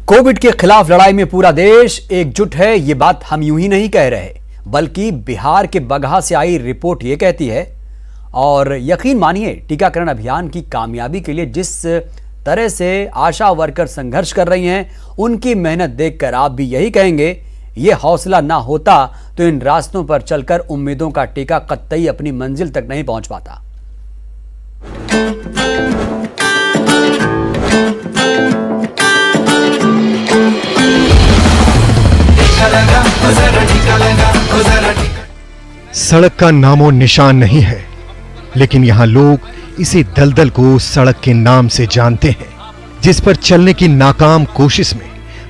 Covid के खिलाफ लड़ाई में पूरा देश एकजुट है, ये बात हम यूं ही नहीं कह रहे, बल्कि बिहार के बगहा से आई रिपोर्ट ये कहती है। और यकीन मानिए, टीकाकरण अभियान की कामयाबी के लिए जिस तरह से आशा वर्कर संघर्ष कर रही हैं, उनकी मेहनत देखकर आप भी यही कहेंगे, ये हौसला ना होता तो इन रास्तों पर चलकर उम्मीदों का टीका कतई अपनी मंजिल तक नहीं पहुंच पाता। सड़क का नामो निशान नहीं है, लेकिन यहां लोग इसी दलदल को सड़क के नाम से जानते हैं, जिस पर चलने की नाकाम कोशिश में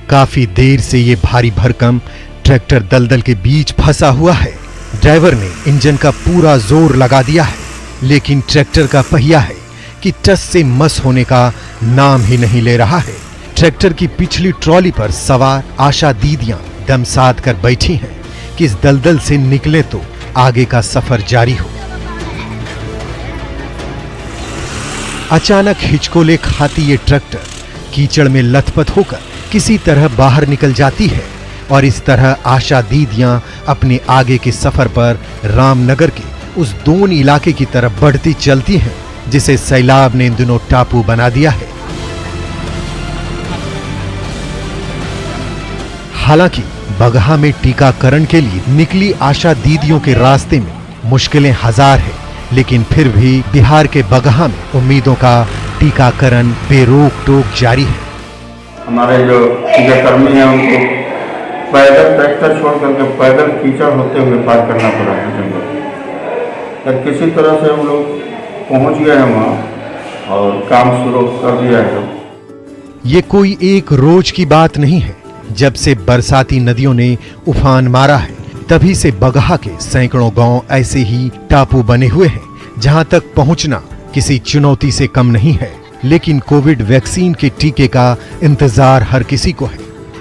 काफी देर से ये भारी भरकम ट्रैक्टर दलदल के बीच फंसा हुआ है। ड्राइवर ने इंजन का पूरा जोर लगा दिया है, लेकिन ट्रैक्टर का पहिया है कि टस से मस होने का नाम ही नहीं ले रहा है। ट्रैक्टर की पिछली ट्रॉली पर सवार आशा दीदियां दम साध कर बैठी हैं कि इस दलदल से निकले तो आगे का सफर जारी हो। अचानक हिचकोले खाती ये ट्रैक्टर कीचड़ में लथपथ होकर किसी तरह बाहर निकल जाती है और इस तरह आशा दीदियां अपने आगे के सफर पर रामनगर के उस दोन इलाके की तरफ बढ़ती चलती हैं, जिसे सैलाब ने इन दिनों टापू बना दिया है। हालांकि बगहा में टीकाकरण के लिए निकली आशा दीदियों के रास्ते में मुश्किलें हजार है, लेकिन फिर भी बिहार के बगहा में उम्मीदों का टीकाकरण बेरोक टोक जारी है। हमारे जो टीकाकर्मी हैं उनको पैदल ट्रैक्टर छोड़ करके पैदल कीचड़ होते हुए पार करना पड़ा है जंगल। तो किसी तरह से हम लोग पहुंच गए हैं वहाँ और काम शुरू कर दिया है। ये कोई एक रोज की बात नहीं है। जब से बरसाती नदियों ने उफान मारा है, तभी से बगहा के सैकड़ों गांव ऐसे ही टापू बने हुए हैं, जहां तक पहुंचना किसी चुनौती से कम नहीं है। लेकिन कोविड वैक्सीन के टीके का इंतजार हर किसी को है,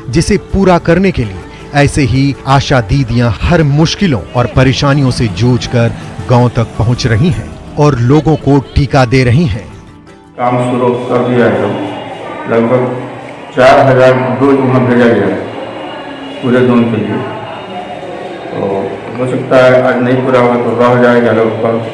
जिसे पूरा करने के लिए ऐसे ही आशा दीदियां हर मुश्किलों और परेशानियों से जूझकर गांव तक पहुंच रही हैं और लोगों को टीका दे रही हैं। काम शुरू कर दिया है, लगभग 4000 डोज वहाँ भेजा गया है पूरे जोन के लिए। तो हो सकता है आज नहीं पूरा होगा तो रह जाएगा, लोग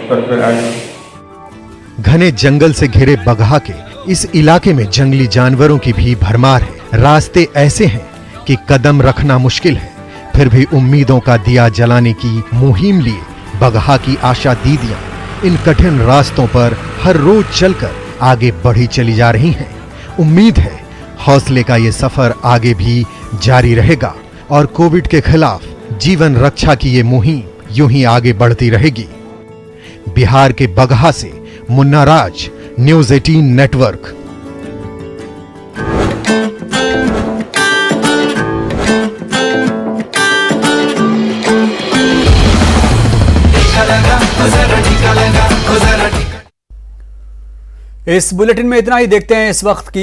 कर आएगा। घने जंगल से घिरे बगहा के इस इलाके में जंगली जानवरों की भी भरमार है। रास्ते ऐसे हैं कि कदम रखना मुश्किल है, फिर भी उम्मीदों का दिया जलाने की मुहिम लिए बगहा की आशा दीदियां इन कठिन रास्तों पर हर रोज चलकर आगे बढ़ी चली जा रही हैं। उम्मीद है हौसले का ये सफर आगे भी जारी रहेगा और कोविड के खिलाफ जीवन रक्षा की ये मुहिम यूं ही आगे बढ़ती रहेगी। बिहार के बगहा से मुन्ना राज, न्यूज़ 18 नेटवर्क। इस बुलेटिन में इतना ही। देखते हैं इस वक्त की